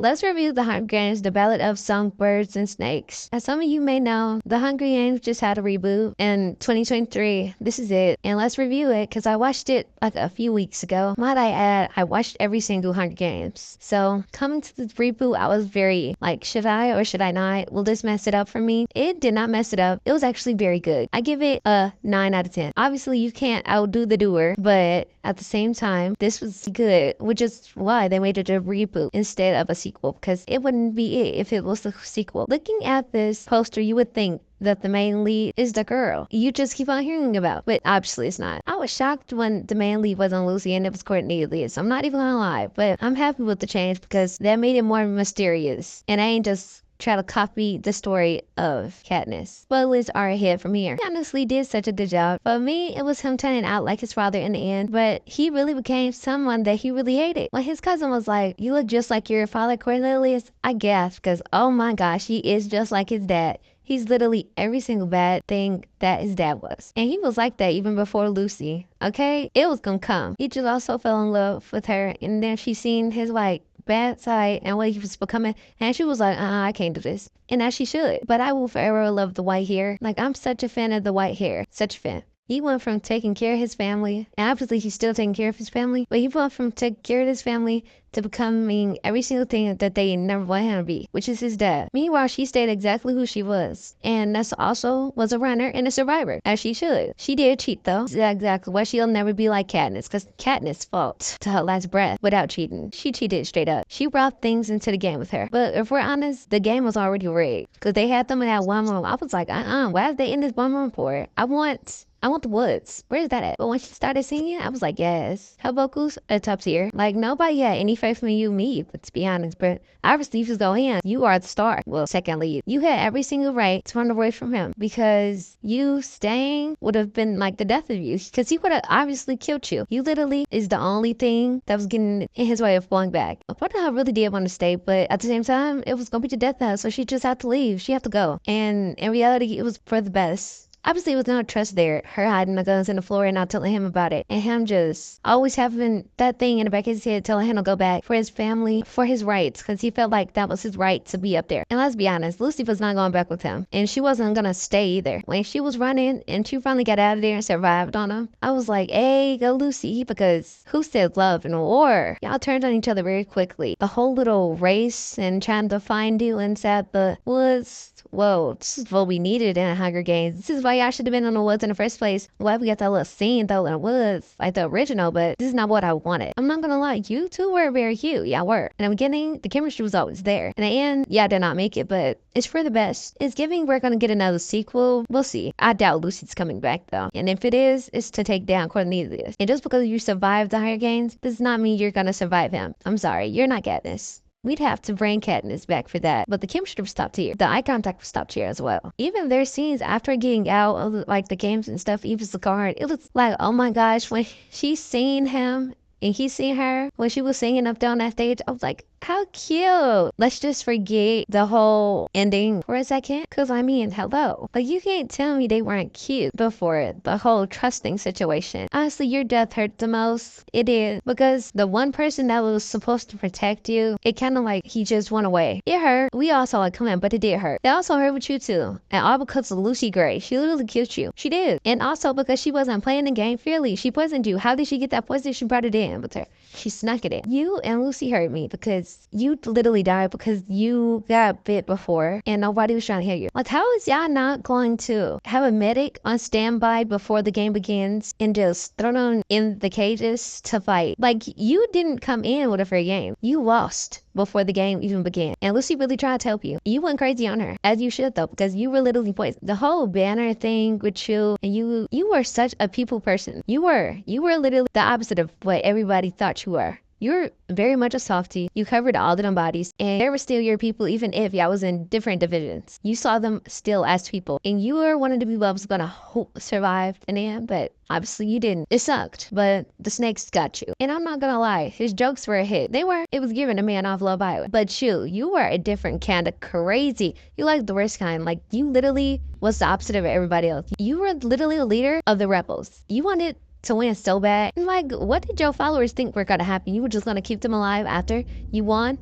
Let's review The Hunger Games, The Ballad of Songbirds and Snakes. As some of you may know, The Hunger Games just had a reboot in 2023. This is it. And let's review it because I watched it like a few weeks ago. Might I add, I watched every single Hunger Games. So coming to the reboot, I was very like, should I or should I not? Will this mess it up for me? It did not mess it up. It was actually very good. I give it a 9 out of 10. Obviously, you can't outdo the doer, but at the same time, this was good, which is why they made it a reboot instead of a sequel, because it wouldn't be it if it was the sequel. Looking at this poster, you would think that the main lead is the girl you just keep on hearing about, but obviously it's not. I was shocked when the main lead wasn't Lucy and it was Coriolanus. I'm not even gonna lie, but I'm happy with the change because that made it more mysterious, and I ain't just try to copy the story of Katniss. Spoilers are ahead from here. He honestly did such a good job. For me, it was him turning out like his father in the end, but he really became someone that he really hated. When his cousin was like, "You look just like your father, Cornelius," I gasped because, oh my gosh, he is just like his dad. He's literally every single bad thing that his dad was. And he was like that even before Lucy. Okay? It was gonna come. He just also fell in love with her, and then she seen his like bad side and what he was becoming, and she was like, I can't do this. And as she should. But I will forever love the white hair. Like, I'm such a fan of the white hair. Such a fan. He went from taking care of his family, and obviously he's still taking care of his family, but he went from taking care of his family to becoming every single thing that they never wanted him to be, which is his dad. Meanwhile, she stayed exactly who she was, and that's also was a runner and a survivor, as she should. She did cheat though, exactly why she'll never be like Katniss, because Katniss fought to her last breath without cheating. She cheated straight up. She brought things into the game with her, but if we're honest, the game was already rigged, because they had them in that one room. I was like, why is they in this one room for? I want the woods. Where is that at? But when she started singing, I was like, yes. Her vocals are top tier. Like, nobody had any faith in you, me, but to be honest. But obviously, if you go in, you are the star. Well, second lead. You had every single right to run away from him, because you staying would have been like the death of you, because he would have obviously killed you. You literally is the only thing that was getting in his way of going back. But I really did want to stay, but at the same time, it was going to be the death of her, so she just had to leave. She had to go. And in reality, it was for the best. Obviously, it was no trust there. Her hiding the guns in the floor and not telling him about it. And him just always having that thing in the back of his head telling him to go back for his family, for his rights, because he felt like that was his right to be up there. And let's be honest, Lucy was not going back with him. And she wasn't going to stay either. When she was running and she finally got out of there and survived on him, I was like, hey, go Lucy, because who said love and war? Y'all turned on each other very quickly. The whole little race and trying to find you inside the woods. Whoa, this is what we needed in Hunger Games. This is why y'all should have been in the woods in the first place. Why we got that little scene though in the woods, like the original, but this is not what I wanted. I'm not gonna lie, you two were very cute. Y'all were. In the beginning, the chemistry was always there. In the end, y'all did not make it, but it's for the best. It's giving we're gonna get another sequel. We'll see. I doubt Lucy's coming back though. And if it is, it's to take down Cornelius. And just because you survived the Hunger Games does not mean you're gonna survive him. I'm sorry, you're not Katniss. We'd have to bring Katniss back for that, but the chemistry was top tier. The eye contact was top tier as well. Even their scenes after getting out of like the games and stuff, even the guard, it was like, oh my gosh, when she seen him and he seen her when she was singing up there on that stage, I was like, how cute. Let's just forget the whole ending for a second, because I mean, hello, like you can't tell me they weren't cute before the whole trusting situation. Honestly, your death hurt the most. It did, because the one person that was supposed to protect you, it kind of like he just went away. It hurt. We all saw it coming, but it did hurt. It also hurt with you too, and all because of Lucy Gray. She literally killed you. She did. And also because she wasn't playing the game fairly. She poisoned you. How did she get that poison? She brought it in with her. She snuck it in. You and Lucy hurt me because you literally died because you got bit before and nobody was trying to heal you. Like, how is y'all not going to have a medic on standby before the game begins and just throw them in the cages to fight? Like, you didn't come in with a free game. You lost before the game even began. And Lucy really tried to help you. You went crazy on her, as you should though, because you were literally poisoned. The whole banner thing with you, and you were such a people person. You were literally the opposite of what everybody thought you were. You're very much a softie. You covered all of them bodies, and they were still your people even if y'all was in different divisions. You saw them still as people, and you were one of the people I was gonna hope survived in the end, but obviously you didn't. It sucked, but the snakes got you. And I'm not gonna lie, his jokes were a hit. They were. It was giving a man off Love Island. But you were a different kind of crazy. You like the worst kind. Like, you literally was the opposite of everybody else. You were literally a leader of the rebels. You wanted to win so bad. And like, what did your followers think were gonna happen? You were just gonna keep them alive after you won?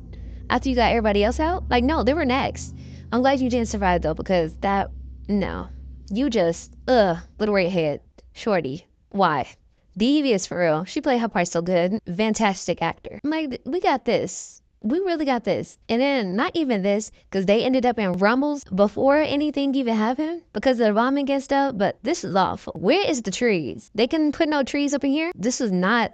after you got everybody else out? Like, no, they were next. I'm glad you didn't survive though, because that, no. You just, little redhead, shorty. Why? Devious for real. She played her part so good. Fantastic actor. I'm like, we got this. We really got this. And then not even this, because they ended up in rumbles before anything even happened because of the bombing and stuff. But this is awful. Where is the trees? They can put no trees up in here. This is not,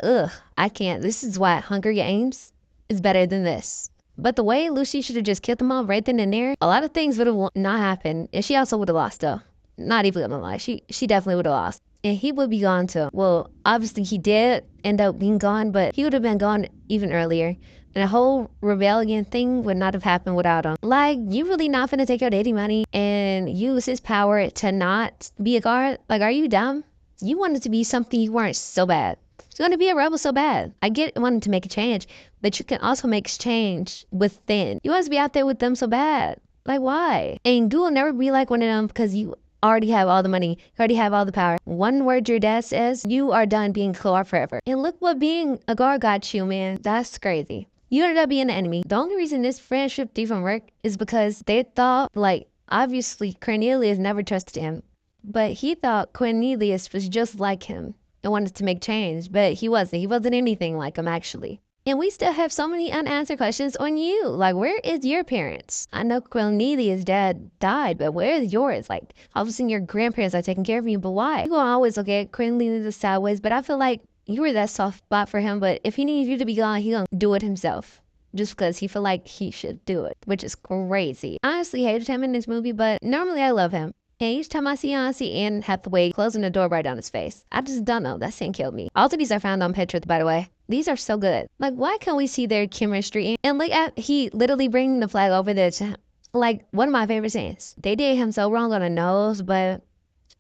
I can't. This is why Hunger Games is better than this. But the way Lucy should have just killed them all right then and there, a lot of things would have not happened. And she also would have lost though. Not even gonna lie. She definitely would have lost. And he would be gone too. Well, obviously he did end up being gone, but he would have been gone even earlier. And the whole rebellion thing would not have happened without him. Like, you really not finna take your daddy money and use his power to not be a guard? Like, are you dumb? You wanted to be something you weren't so bad. You're gonna be a rebel so bad. I get wanting to make a change, but you can also make change within. You want to be out there with them so bad. Like, why? And you will never be like one of them because you already have all the money. You already have all the power. One word your dad says, you are done being a guard forever. And look what being a guard got you, man. That's crazy. You ended up being an enemy. The only reason this friendship didn't work is because they thought, like, obviously Cornelius never trusted him. But he thought Cornelius was just like him and wanted to make change. But he wasn't. He wasn't anything like him, actually. And we still have so many unanswered questions on you. Like, where is your parents? I know Cornelius' dad died, but where is yours? Like, obviously your grandparents are taking care of you, but why? You're gonna always look at Cornelius sideways, but I feel like you were that soft spot for him, but if he needs you to be gone, he gonna do it himself. Just because he feel like he should do it, which is crazy. I honestly hated him in this movie, but normally I love him. And each time I see Anne Hathaway closing the door right on his face, I just don't know. That scene killed me. All of these are found on Pinterest, by the way. These are so good. Like, why can't we see their chemistry? And look at he literally bringing the flag over there to, like, one of my favorite scenes. They did him so wrong on the nose, but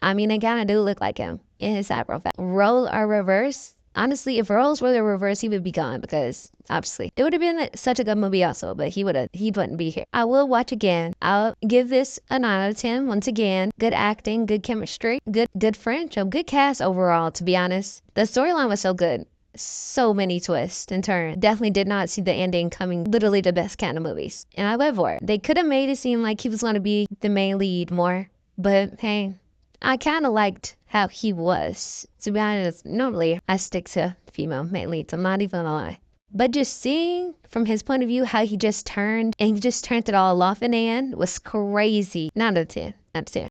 I mean, they kind of do look like him in his side profile. Role or reverse? Honestly, if roles were the reverse, he would be gone because obviously it would have been such a good movie also, but he wouldn't be here. I will watch again. I'll give this a 9 out of 10. Once again, good acting, good chemistry, good friendship, good cast overall, to be honest. The storyline was so good. So many twists and turns. Definitely did not see the ending coming. Literally the best kind of movies. And I live for it. They could have made it seem like he was going to be the main lead more, but hey, I kind of liked how he was. To be honest, normally I stick to female main leads. I'm not even gonna lie. But just seeing from his point of view how he just turned and he just turned it all off in the end was crazy. 9 out of 10. 9 out of 10.